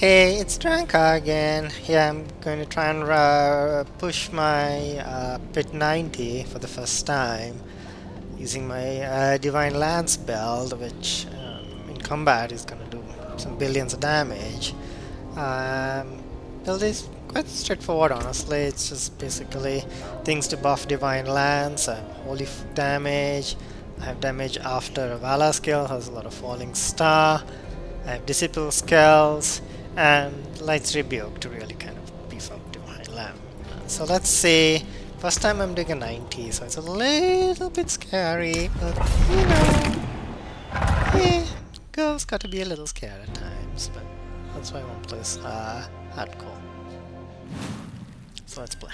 Hey, it's Dranka again. Yeah, I'm going to try and push my pit 90 for the first time using my Divine Lance build, which in combat is going to do some billions of damage. Um, Build is quite straightforward, honestly. It's just basically things to buff Divine Lance. I have damage. I have damage after a Valor skill, has a lot of Falling Star. I have Disciple skills and Light's Rebuke to really kind of beef up Divine Lamb. So let's see. First time I'm doing a 90, so it's a little bit scary, but eh, girls gotta be a little scared at times, but that's why I won't play this hardcore. So let's play.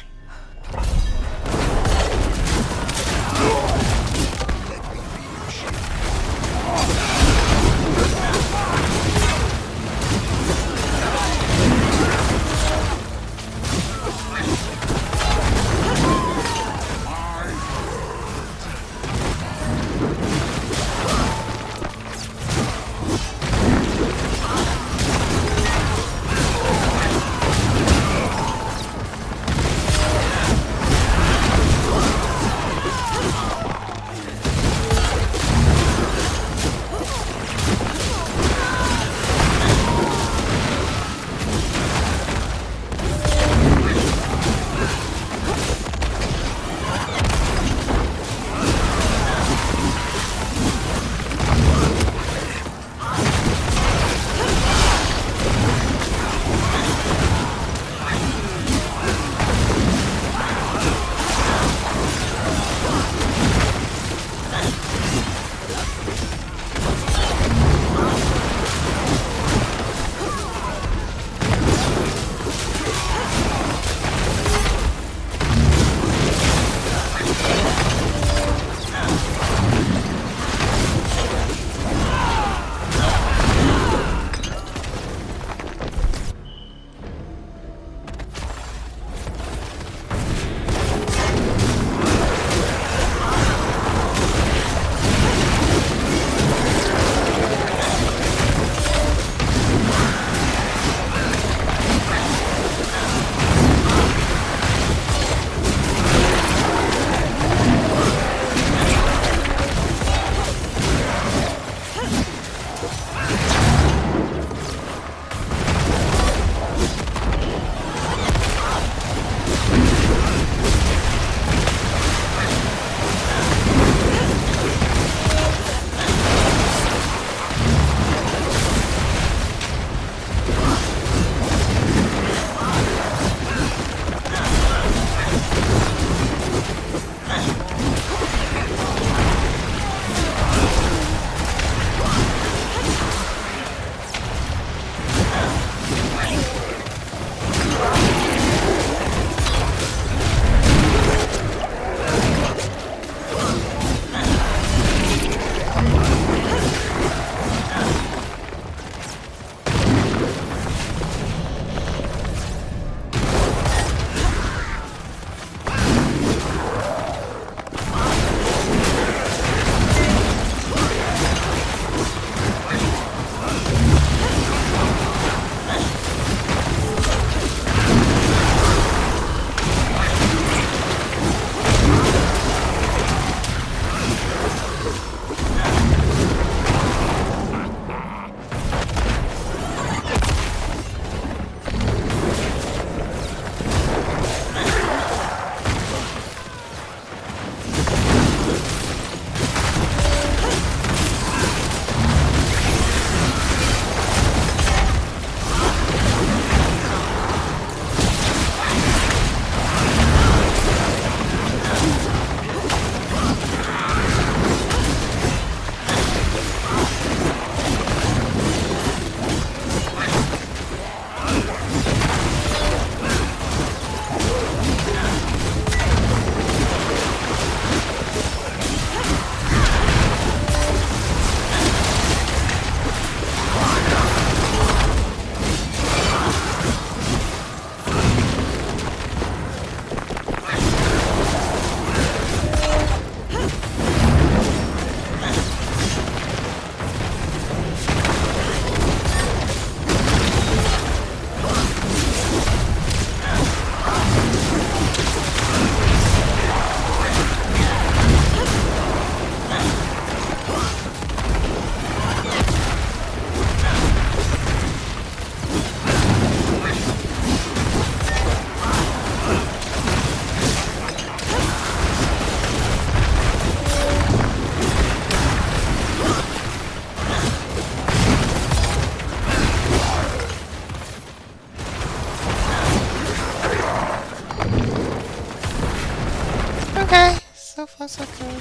That's okay.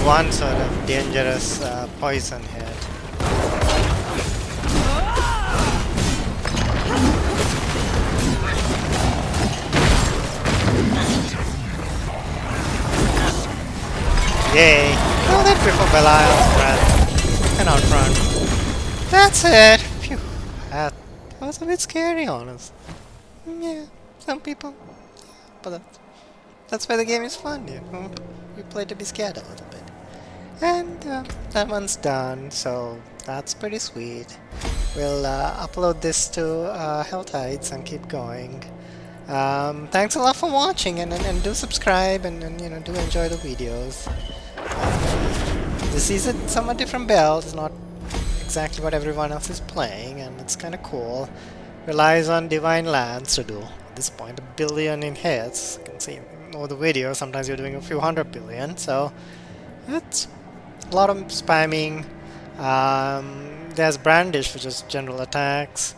One sort of dangerous poison hit. Yay! Oh, that before Belial's breath. Can outrun. That's it! Phew. That was a bit scary, honestly. Yeah, some people. But that's why the game is fun, you know? You play to be scared a little bit. And that one's done, so that's pretty sweet. We'll upload this to Helltides and keep going. Thanks a lot for watching, and do subscribe, and you know, do enjoy the videos. This is a somewhat different build. It's not exactly what everyone else is playing, and it's kind of cool. Relies on Divine Lance to do, at this point, 1 billion in hits. You can see over the video, sometimes you're doing a few 100 billion, so that's a lot of spamming. There's Brandish, which is general attacks,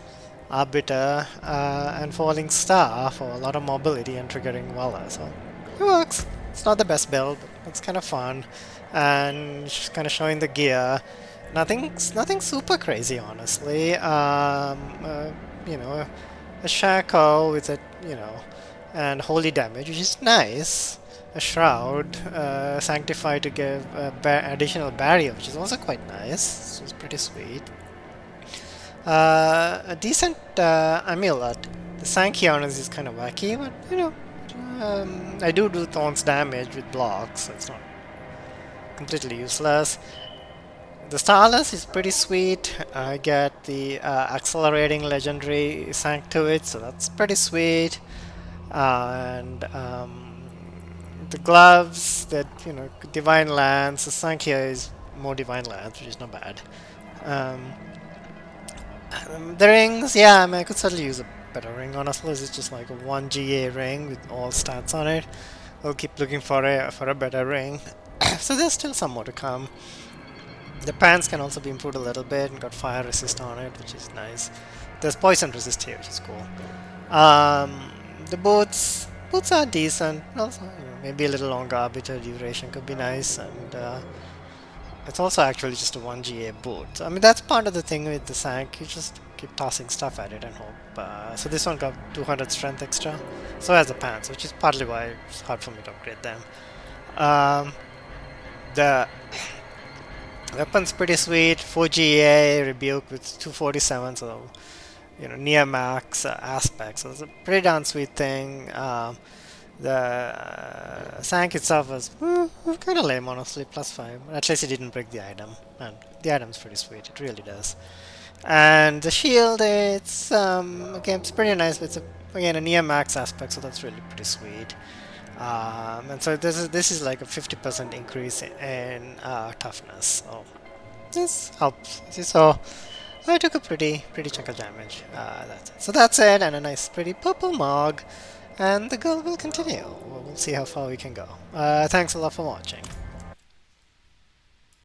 Arbiter, and Falling Star for a lot of mobility and triggering Valor, so it works. It's not the best build, but it's kind of fun, and just kind of showing the gear. Nothing super crazy, honestly. You know, a Shaco with a, you know, and holy damage, which is nice. A Shroud, Sanctify to give additional barrier, which is also quite nice. So it's pretty sweet. A decent Amulet. The Sankyonis is kind of wacky, but you know, I do Thorns damage with blocks, so it's not completely useless. The Starless is pretty sweet. I get the accelerating legendary sank to it, so that's pretty sweet. And the gloves, that, you know, Divine Lance. The sank here is more Divine Lance, which is not bad. The rings, yeah, I mean, I could certainly use a better ring. Honestly, it's just like a 1 GA ring with all stats on it. I'll keep looking for a better ring. So there's still some more to come. The pants can also be improved a little bit and got fire resist on it, which is nice. There's poison resist here, which is cool. The boots are decent. Also, you know, maybe a little longer arbiter duration could be nice, and it's also actually just a 1 GA boot. I mean, that's part of the thing with the Sank. You just keep tossing stuff at it and hope. So this one got 200 strength extra. So has the pants, which is partly why it's hard for me to upgrade them. The weapon's pretty sweet. 4 GA rebuke with 247, so you know, near max aspect. So it's a pretty darn sweet thing. The Sank itself was kind of lame, honestly, +5. At least it didn't break the item, and the item's pretty sweet. It really does. And the shield, it's again, it's pretty nice. But it's again a near max aspect, so that's really pretty sweet. And so this is like a 50% increase in toughness. So this helps. So I took a pretty chunk of damage. That's it. So that's it, and a nice pretty purple mug. And the goal will continue. We'll see how far we can go. Thanks a lot for watching.